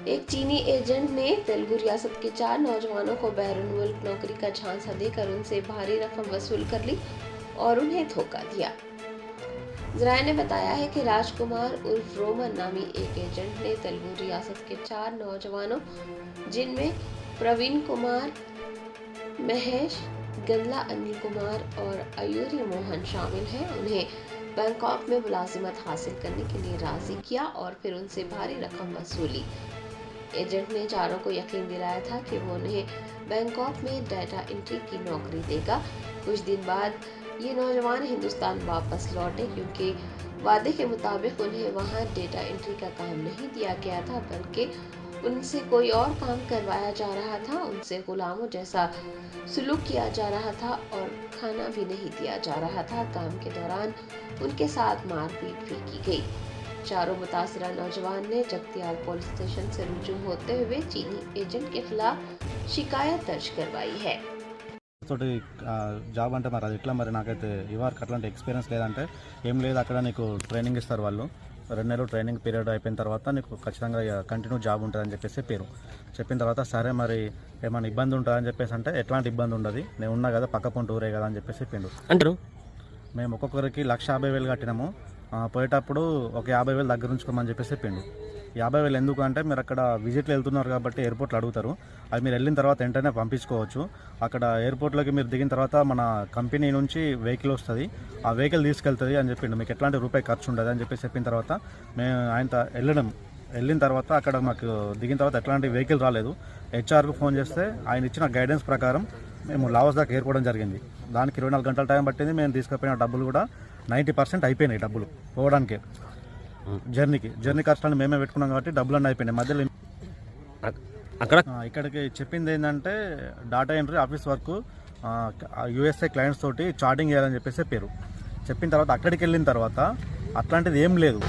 एक चीनी एजेंट ने तेलुगु रियासत के 4 नौजवानों को बैरून मुल्क नौकरी का झांसा देकर उनसे भारी रकम वसूल कर ली और उन्हें धोखा दिया। जराये ने बताया है कि राजकुमार उर्फ रोमन नामी एक एजेंट ने तेलुगु रियासत के 4 नौजवानों जिनमें प्रवीण कुमार, महेश, गंदला अनिल कुमार और अयूरी मोहन शामिल हैं, उन्हें बैंकॉक में मुलाजिमत हासिल करने के लिए राजी किया और फिर उनसे भारी रकम वसूली। एजेंट ने चारों को यकीन दिलाया था कि वो उन्हें बैंकॉक में डाटा एंट्री की नौकरी देगा। कुछ दिन बाद ये नौजवान हिंदुस्तान वापस लौटे क्योंकि वादे के मुताबिक उन्हें वहां डाटा एंट्री का काम नहीं दिया गया था, बल्कि उनसे कोई और काम करवाया जा रहा था। उनसे गुलामों जैसा सुलूक किया जा रहा था और खाना भी नहीं दिया जा रहा था। काम के दौरान उनके साथ मारपीट भी की गई। चारों मुतासरा नौजवान ने जगतियाल पुलिस स्टेशन से रुजू होते हुए चीनी एजेंट के खिलाफ शिकायत दर्ज करवाई है। తోటి జాబ్ అంటే మరి అది ఎట్లా మరి నాకైతే ఇవరకు అట్లాంటి ఎక్స్పీరియన్స్ లేదంటే ఏం లేదు. అక్కడ నీకు ట్రైనింగ్ ఇస్తారు వాళ్ళు. 2 నెలలు ట్రైనింగ్ పీరియడ్ అయిపోయిన తర్వాత నీకు ఖచ్చితంగా కంటిన్యూ జాబ్ ఉంటుందని చెప్పేసి పేరు చెప్పిన తర్వాత సరే మరి ఏమైనా ఇబ్బంది ఉంటుందని చెప్పేసి అంటే ఎట్లాంటి ఇబ్బంది ఉండదు, నేను ఉన్నా కదా పక్క పొంటి ఊరే కదా అని చెప్పేసి చెప్పిండు. అంటారు మేము ఒక్కొక్కరికి 1,50,000 కట్టినాము. పోయేటప్పుడు ఒక 50,000 దగ్గర ఉంచుకోమని చెప్పేసి చెప్పిండు. 50,000 ఎందుకు అంటే మీరు అక్కడ విజిట్లు వెళ్తున్నారు కాబట్టి ఎయిర్పోర్ట్లో అడుగుతారు. అది మీరు వెళ్ళిన తర్వాత వెంటనే పంపించుకోవచ్చు. అక్కడ ఎయిర్పోర్ట్లోకి మీరు దిగిన తర్వాత మన కంపెనీ నుంచి వెహికల్ వస్తుంది, ఆ వెహికల్ తీసుకెళ్తుంది అని చెప్పిండు. మీకు ఎట్లాంటి రూపాయి ఖర్చు ఉండదు అని చెప్పేసి చెప్పిన తర్వాత మేము ఆయనతో వెళ్ళిన తర్వాత అక్కడ మాకు దిగిన తర్వాత ఎట్లాంటి వెహికల్ రాలేదు. హెచ్ఆర్కు ఫోన్ చేస్తే ఆయన ఇచ్చిన గైడెన్స్ ప్రకారం మేము లావోస్ దాకా ఏర్పడడం జరిగింది. దానికి 24 గంటల టైం పట్టింది. మేము తీసుకుపోయిన డబ్బులు కూడా 90% అయిపోయినాయి. డబ్బులు పోవడానికి జర్నీ ఖర్చులను మేమే పెట్టుకున్నాం కాబట్టి డబ్బులన్నీ అయిపోయినాయి. మధ్యలో ఇక్కడికి చెప్పింది ఏంటంటే data entry office work USA clients తోటి చాటింగ్ చేయాలని చెప్పేసి పేరు చెప్పిన తర్వాత అక్కడికి వెళ్ళిన తర్వాత అట్లాంటిది ఏం లేదు.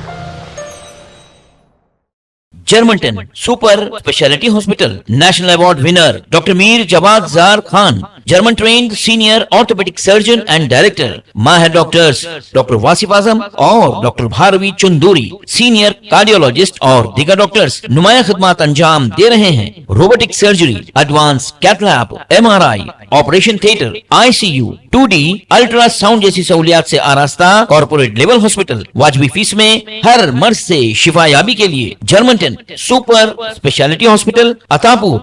Germanten super speciality hospital national award winner doctor Mir Jawad Zar Khan, German trained senior orthopaedic surgeon and director, माहिर डॉक्टर्स डॉक्टर वासिफ आजम और doctor Bharavi Chunduri, senior cardiologist और दीगर डॉक्टर्स नुमाया खिदमत अंजाम दे रहे हैं। Robotic surgery, advance cath lab, MRI, operation theatre, ICU, 2D ultrasound जैसी सहूलियात से आरास्ता कॉर्पोरेट लेवल हॉस्पिटल। वाजबी फीस में हर मर्ज से शिफायाबी के लिए Germanton super speciality hospital, Attapur.